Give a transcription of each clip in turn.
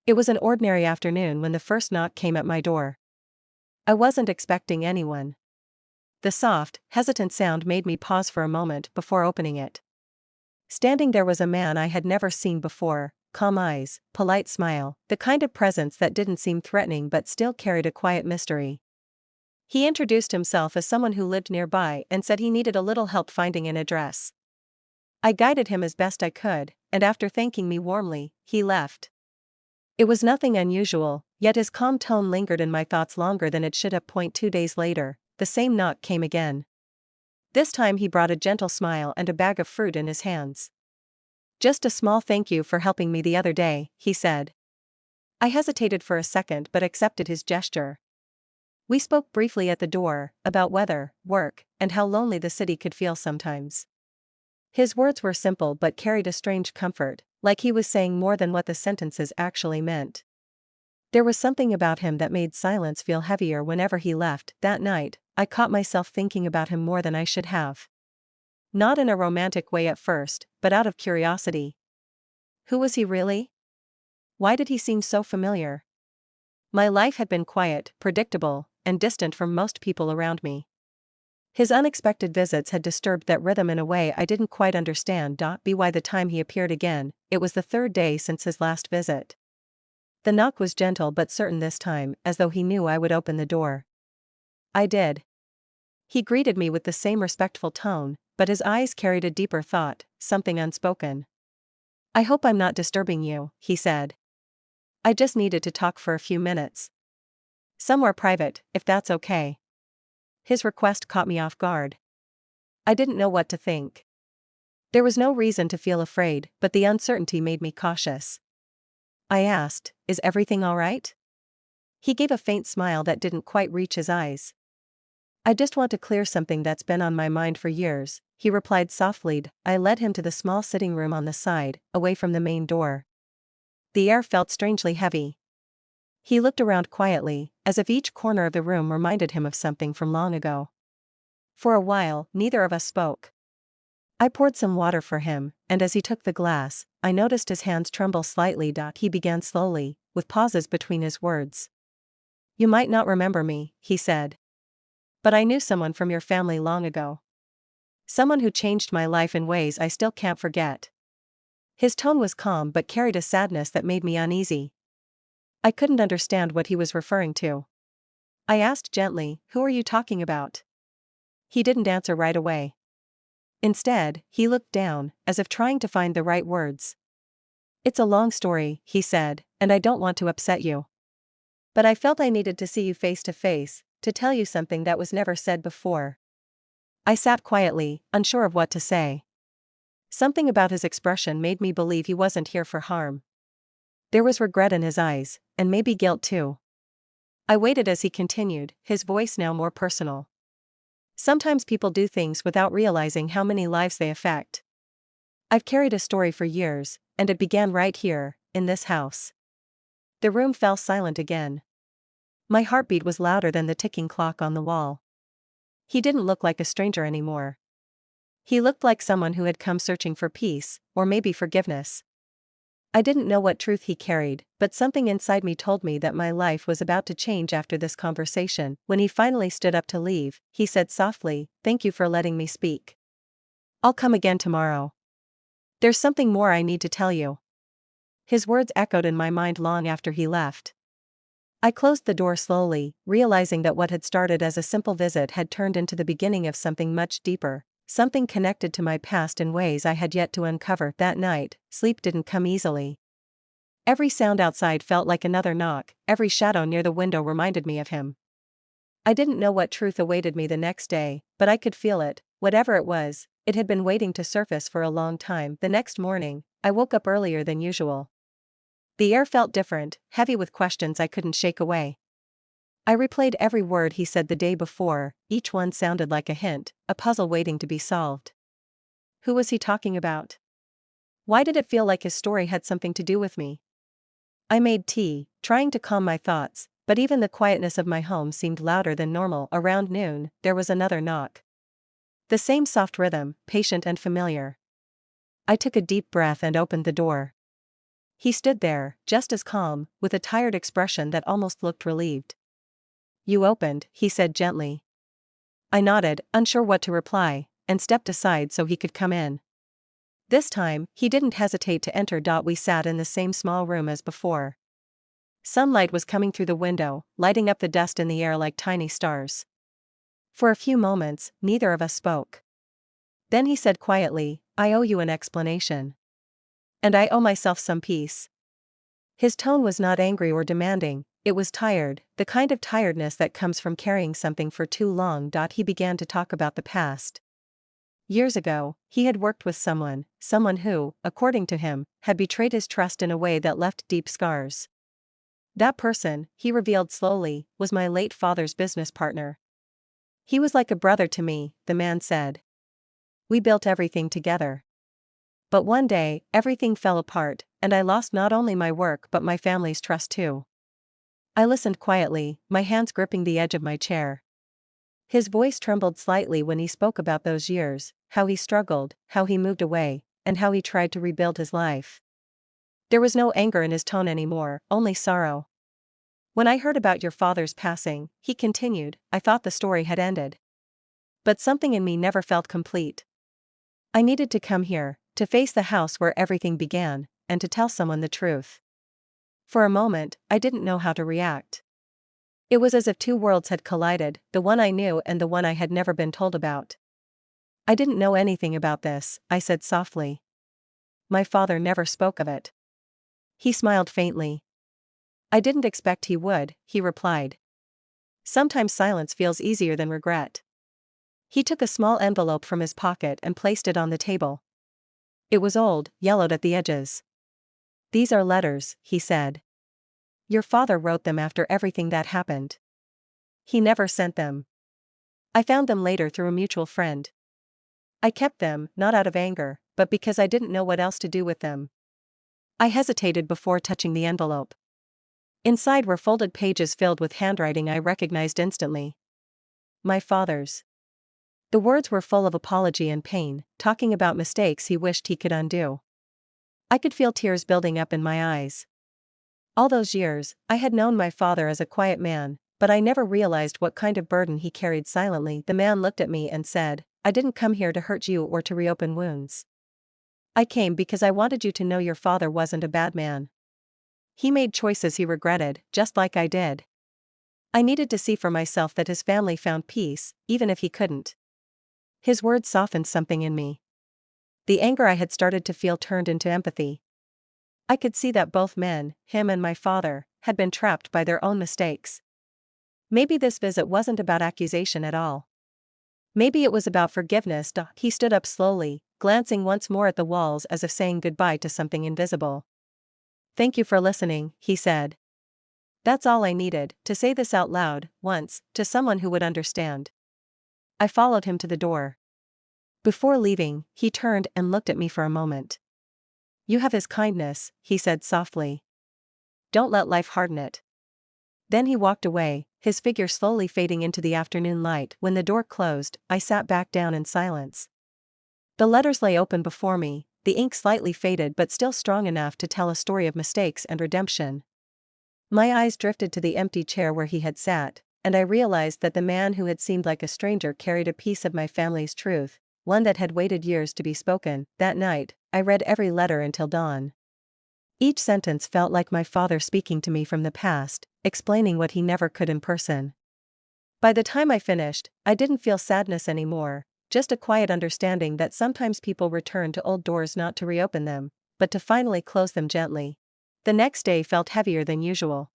It was an ordinary afternoon when the first knock came at my door. I wasn't expecting anyone. The soft, hesitant sound made me pause for a moment before opening it. Standing there was a man I had never seen before, calm eyes, polite smile, the kind of presence that didn't seem threatening but still carried a quiet mystery. He introduced himself as someone who lived nearby and said he needed a little help finding an address. I guided him as best I could, and after thanking me warmly, he left. It was nothing unusual, yet his calm tone lingered in my thoughts longer than it should have. 2 days later, the same knock came again. This time he brought a gentle smile and a bag of fruit in his hands. "Just a small thank you for helping me the other day," he said. I hesitated for a second but accepted his gesture. We spoke briefly at the door, about weather, work, and how lonely the city could feel sometimes. His words were simple but carried a strange comfort, like he was saying more than what the sentences actually meant. There was something about him that made silence feel heavier whenever he left. That night, I caught myself thinking about him more than I should have. Not in a romantic way at first, but out of curiosity. Who was he really? Why did he seem so familiar? My life had been quiet, predictable, and distant from most people around me. His unexpected visits had disturbed that rhythm in a way I didn't quite understand. By the time he appeared again, it was the third day since his last visit. The knock was gentle but certain this time, as though he knew I would open the door. I did. He greeted me with the same respectful tone, but his eyes carried a deeper thought, something unspoken. "I hope I'm not disturbing you," he said. "I just needed to talk for a few minutes. Somewhere private, if that's okay." His request caught me off guard. I didn't know what to think. There was no reason to feel afraid, but the uncertainty made me cautious. I asked, "Is everything all right?" He gave a faint smile that didn't quite reach his eyes. "I just want to clear something that's been on my mind for years," he replied softly. I led him to the small sitting room on the side, away from the main door. The air felt strangely heavy. He looked around quietly, as if each corner of the room reminded him of something from long ago. For a while, neither of us spoke. I poured some water for him, and as he took the glass, I noticed his hands tremble slightly. He began slowly, with pauses between his words. "You might not remember me," he said. "But I knew someone from your family long ago. Someone who changed my life in ways I still can't forget." His tone was calm but carried a sadness that made me uneasy. I couldn't understand what he was referring to. I asked gently, "Who are you talking about?" He didn't answer right away. Instead, he looked down, as if trying to find the right words. "It's a long story," he said, "and I don't want to upset you. But I felt I needed to see you face to face, to tell you something that was never said before." I sat quietly, unsure of what to say. Something about his expression made me believe he wasn't here for harm. There was regret in his eyes, and maybe guilt too. I waited as he continued, his voice now more personal. "Sometimes people do things without realizing how many lives they affect. I've carried a story for years, and it began right here, in this house." The room fell silent again. My heartbeat was louder than the ticking clock on the wall. He didn't look like a stranger anymore. He looked like someone who had come searching for peace, or maybe forgiveness. I didn't know what truth he carried, but something inside me told me that my life was about to change after this conversation. When he finally stood up to leave, he said softly, "Thank you for letting me speak. I'll come again tomorrow. There's something more I need to tell you." His words echoed in my mind long after he left. I closed the door slowly, realizing that what had started as a simple visit had turned into the beginning of something much deeper, something connected to my past in ways I had yet to uncover. That night, sleep didn't come easily. Every sound outside felt like another knock, every shadow near the window reminded me of him. I didn't know what truth awaited me the next day, but I could feel it. Whatever it was, it had been waiting to surface for a long time. The next morning, I woke up earlier than usual. The air felt different, heavy with questions I couldn't shake away. I replayed every word he said the day before, each one sounded like a hint, a puzzle waiting to be solved. Who was he talking about? Why did it feel like his story had something to do with me? I made tea, trying to calm my thoughts, but even the quietness of my home seemed louder than normal. Around noon, there was another knock. The same soft rhythm, patient and familiar. I took a deep breath and opened the door. He stood there, just as calm, with a tired expression that almost looked relieved. "You opened," he said gently. I nodded, unsure what to reply, and stepped aside so he could come in. This time, he didn't hesitate to enter. We sat in the same small room as before. Sunlight was coming through the window, lighting up the dust in the air like tiny stars. For a few moments, neither of us spoke. Then he said quietly, "I owe you an explanation. And I owe myself some peace." His tone was not angry or demanding, it was tired, the kind of tiredness that comes from carrying something for too long. He began to talk about the past. Years ago, he had worked with someone who, according to him, had betrayed his trust in a way that left deep scars. That person, he revealed slowly, was my late father's business partner. He was like a brother to me, the man said. We built everything together. But one day, everything fell apart, and I lost not only my work but my family's trust too. I listened quietly, my hands gripping the edge of my chair. His voice trembled slightly when he spoke about those years, how he struggled, how he moved away, and how he tried to rebuild his life. There was no anger in his tone anymore, only sorrow. "When I heard about your father's passing," he continued, "I thought the story had ended. But something in me never felt complete. I needed to come here, to face the house where everything began, and to tell someone the truth." For a moment, I didn't know how to react. It was as if two worlds had collided, the one I knew and the one I had never been told about. "I didn't know anything about this," I said softly. "My father never spoke of it." He smiled faintly. "I didn't expect he would," he replied. "Sometimes silence feels easier than regret." He took a small envelope from his pocket and placed it on the table. It was old, yellowed at the edges. "These are letters," he said. "Your father wrote them after everything that happened. He never sent them. I found them later through a mutual friend. I kept them, not out of anger, but because I didn't know what else to do with them." I hesitated before touching the envelope. Inside were folded pages filled with handwriting I recognized instantly. My father's. The words were full of apology and pain, talking about mistakes he wished he could undo. I could feel tears building up in my eyes. All those years, I had known my father as a quiet man, but I never realized what kind of burden he carried silently. The man looked at me and said, "I didn't come here to hurt you or to reopen wounds. I came because I wanted you to know your father wasn't a bad man. He made choices he regretted, just like I did. I needed to see for myself that his family found peace, even if he couldn't." His words softened something in me. The anger I had started to feel turned into empathy. I could see that both men, him and my father, had been trapped by their own mistakes. Maybe this visit wasn't about accusation at all. Maybe it was about forgiveness. He stood up slowly, glancing once more at the walls as if saying goodbye to something invisible. "Thank you for listening," he said. That's all I needed, to say this out loud, once, to someone who would understand. I followed him to the door. Before leaving, he turned and looked at me for a moment. "You have his kindness," he said softly. "Don't let life harden it." Then he walked away, his figure slowly fading into the afternoon light. When the door closed, I sat back down in silence. The letters lay open before me, the ink slightly faded but still strong enough to tell a story of mistakes and redemption. My eyes drifted to the empty chair where he had sat, and I realized that the man who had seemed like a stranger carried a piece of my family's truth, one that had waited years to be spoken. That night, I read every letter until dawn. Each sentence felt like my father speaking to me from the past, explaining what he never could in person. By the time I finished, I didn't feel sadness anymore, just a quiet understanding that sometimes people return to old doors not to reopen them, but to finally close them gently. The next day felt heavier than usual.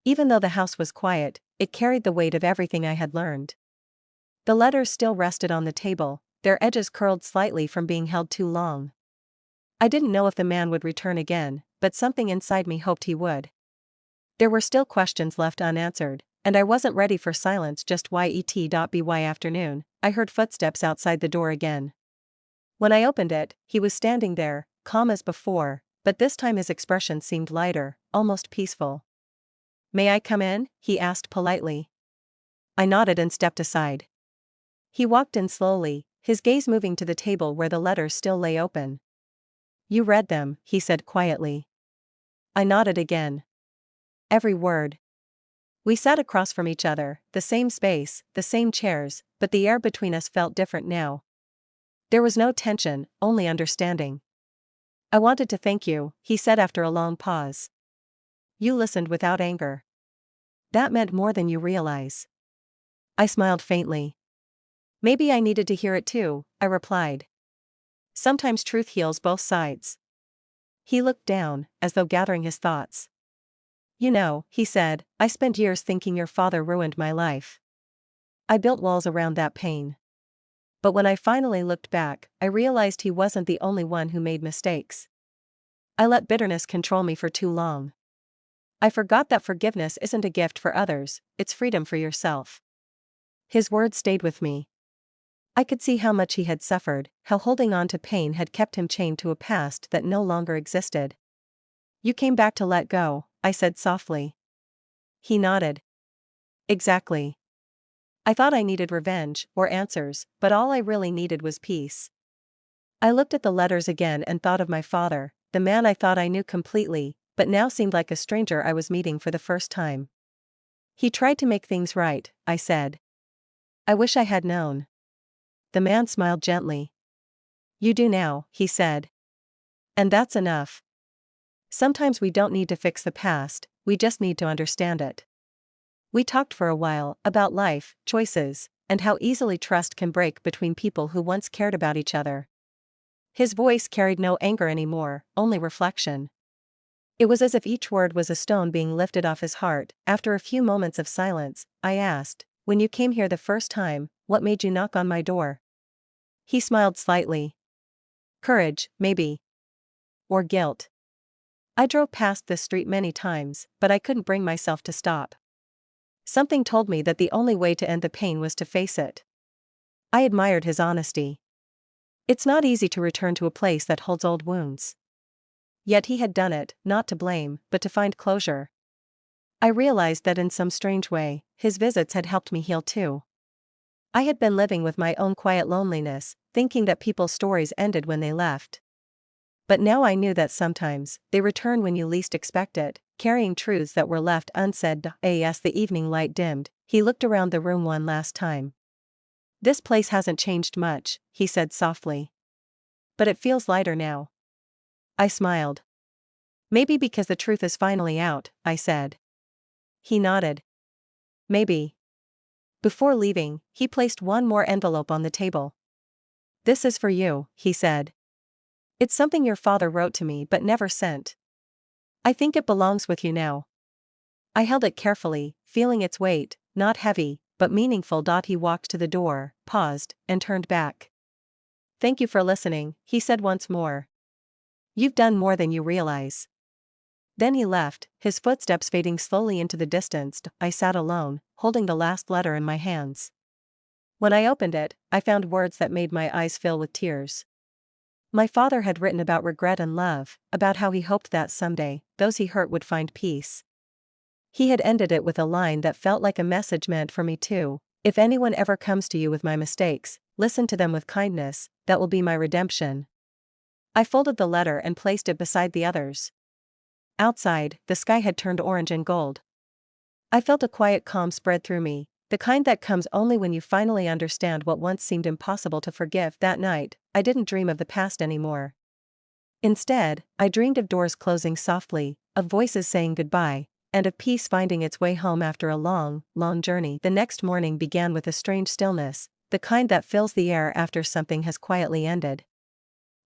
Even though the house was quiet, it carried the weight of everything I had learned. The letters still rested on the table, their edges curled slightly from being held too long. I didn't know if the man would return again, but something inside me hoped he would. There were still questions left unanswered, and I wasn't ready for silence. Just yet. Afternoon, I heard footsteps outside the door again. When I opened it, he was standing there, calm as before, but this time his expression seemed lighter, almost peaceful. "May I come in?" he asked politely. I nodded and stepped aside. He walked in slowly, his gaze moving to the table where the letters still lay open. "You read them," he said quietly. I nodded again. Every word. We sat across from each other, the same space, the same chairs, but the air between us felt different now. There was no tension, only understanding. I wanted to thank you, he said after a long pause. You listened without anger. That meant more than you realize. I smiled faintly. Maybe I needed to hear it too, I replied. Sometimes truth heals both sides. He looked down, as though gathering his thoughts. You know, he said, I spent years thinking your father ruined my life. I built walls around that pain. But when I finally looked back, I realized he wasn't the only one who made mistakes. I let bitterness control me for too long. I forgot that forgiveness isn't a gift for others, it's freedom for yourself. His words stayed with me. I could see how much he had suffered, how holding on to pain had kept him chained to a past that no longer existed. You came back to let go, I said softly. He nodded. Exactly. I thought I needed revenge, or answers, but all I really needed was peace. I looked at the letters again and thought of my father, the man I thought I knew completely, but now seemed like a stranger I was meeting for the first time. He tried to make things right, I said. I wish I had known. The man smiled gently. You do now, he said. And that's enough. Sometimes we don't need to fix the past, we just need to understand it. We talked for a while about life, choices, and how easily trust can break between people who once cared about each other. His voice carried no anger anymore, only reflection. It was as if each word was a stone being lifted off his heart. After a few moments of silence, I asked, when you came here the first time, what made you knock on my door? He smiled slightly. Courage, maybe. Or guilt. I drove past this street many times, but I couldn't bring myself to stop. Something told me that the only way to end the pain was to face it. I admired his honesty. It's not easy to return to a place that holds old wounds. Yet he had done it, not to blame, but to find closure. I realized that in some strange way, his visits had helped me heal too. I had been living with my own quiet loneliness, thinking that people's stories ended when they left. But now I knew that sometimes, they return when you least expect it, carrying truths that were left unsaid. As the evening light dimmed, he looked around the room one last time. This place hasn't changed much, he said softly. But it feels lighter now. I smiled. Maybe because the truth is finally out, I said. He nodded. Maybe. Before leaving, he placed one more envelope on the table. This is for you, he said. It's something your father wrote to me but never sent. I think it belongs with you now. I held it carefully, feeling its weight, not heavy, but meaningful. He walked to the door, paused, and turned back. Thank you for listening, he said once more. You've done more than you realize. Then he left, his footsteps fading slowly into the distance. I sat alone, holding the last letter in my hands. When I opened it, I found words that made my eyes fill with tears. My father had written about regret and love, about how he hoped that someday, those he hurt would find peace. He had ended it with a line that felt like a message meant for me too. If anyone ever comes to you with my mistakes, listen to them with kindness, that will be my redemption. I folded the letter and placed it beside the others. Outside, the sky had turned orange and gold. I felt a quiet calm spread through me, the kind that comes only when you finally understand what once seemed impossible to forgive. That night, I didn't dream of the past anymore. Instead, I dreamed of doors closing softly, of voices saying goodbye, and of peace finding its way home after a long, long journey. The next morning began with a strange stillness, the kind that fills the air after something has quietly ended.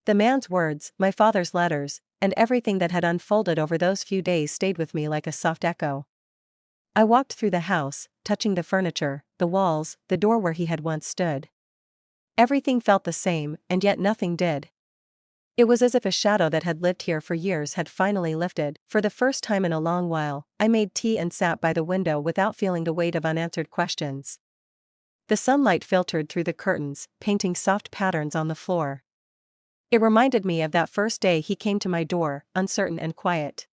The man's words, my father's letters, and everything that had unfolded over those few days stayed with me like a soft echo. I walked through the house, touching the furniture, the walls, the door where he had once stood. Everything felt the same, and yet nothing did. It was as if a shadow that had lived here for years had finally lifted. For the first time in a long while, I made tea and sat by the window without feeling the weight of unanswered questions. The sunlight filtered through the curtains, painting soft patterns on the floor. It reminded me of that first day he came to my door, uncertain and quiet.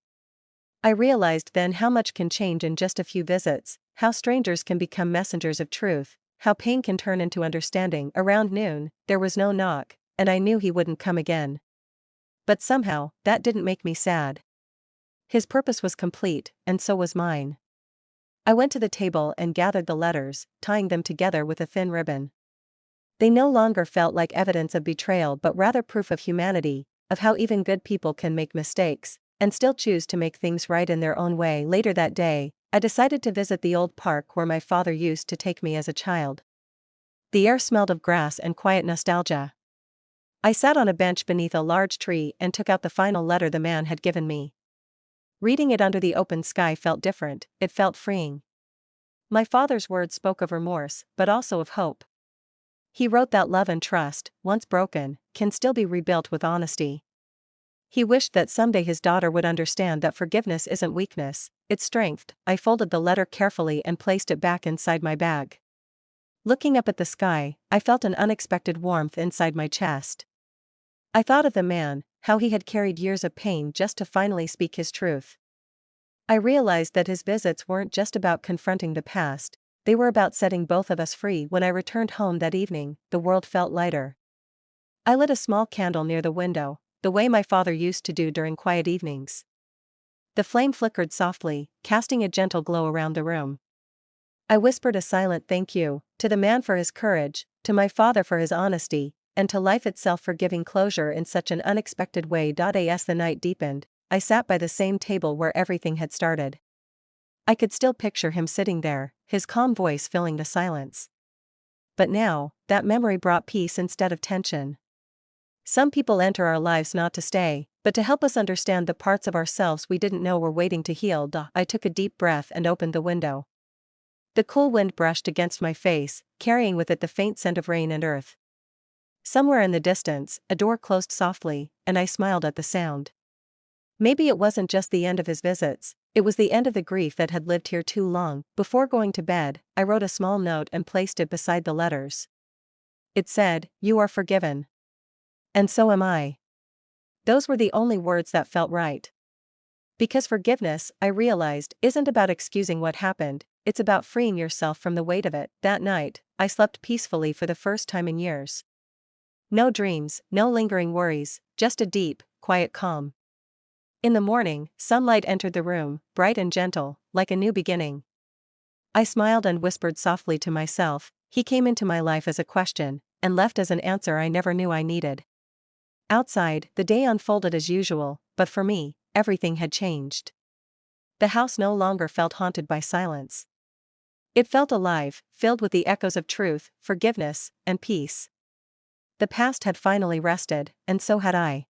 I realized then how much can change in just a few visits, how strangers can become messengers of truth, how pain can turn into understanding. Around noon, there was no knock, and I knew he wouldn't come again. But somehow, that didn't make me sad. His purpose was complete, and so was mine. I went to the table and gathered the letters, tying them together with a thin ribbon. They no longer felt like evidence of betrayal but rather proof of humanity, of how even good people can make mistakes, and still choose to make things right in their own way. Later that day, I decided to visit the old park where my father used to take me as a child. The air smelled of grass and quiet nostalgia. I sat on a bench beneath a large tree and took out the final letter the man had given me. Reading it under the open sky felt different, it felt freeing. My father's words spoke of remorse, but also of hope. He wrote that love and trust, once broken, can still be rebuilt with honesty. He wished that someday his daughter would understand that forgiveness isn't weakness, it's strength. I folded the letter carefully and placed it back inside my bag. Looking up at the sky, I felt an unexpected warmth inside my chest. I thought of the man, how he had carried years of pain just to finally speak his truth. I realized that his visits weren't just about confronting the past, they were about setting both of us free. When I returned home that evening, the world felt lighter. I lit a small candle near the window, the way my father used to do during quiet evenings. The flame flickered softly, casting a gentle glow around the room. I whispered a silent thank you, to the man for his courage, to my father for his honesty, and to life itself for giving closure in such an unexpected way. As the night deepened, I sat by the same table where everything had started. I could still picture him sitting there, his calm voice filling the silence. But now, that memory brought peace instead of tension. Some people enter our lives not to stay, but to help us understand the parts of ourselves we didn't know were waiting to heal. I took a deep breath and opened the window. The cool wind brushed against my face, carrying with it the faint scent of rain and earth. Somewhere in the distance, a door closed softly, and I smiled at the sound. Maybe it wasn't just the end of his visits, it was the end of the grief that had lived here too long. Before going to bed, I wrote a small note and placed it beside the letters. It said, "You are forgiven. And so am I." Those were the only words that felt right. Because forgiveness, I realized, isn't about excusing what happened, it's about freeing yourself from the weight of it. That night, I slept peacefully for the first time in years. No dreams, no lingering worries, just a deep, quiet calm. In the morning, sunlight entered the room, bright and gentle, like a new beginning. I smiled and whispered softly to myself, he came into my life as a question, and left as an answer I never knew I needed. Outside, the day unfolded as usual, but for me, everything had changed. The house no longer felt haunted by silence. It felt alive, filled with the echoes of truth, forgiveness, and peace. The past had finally rested, and so had I.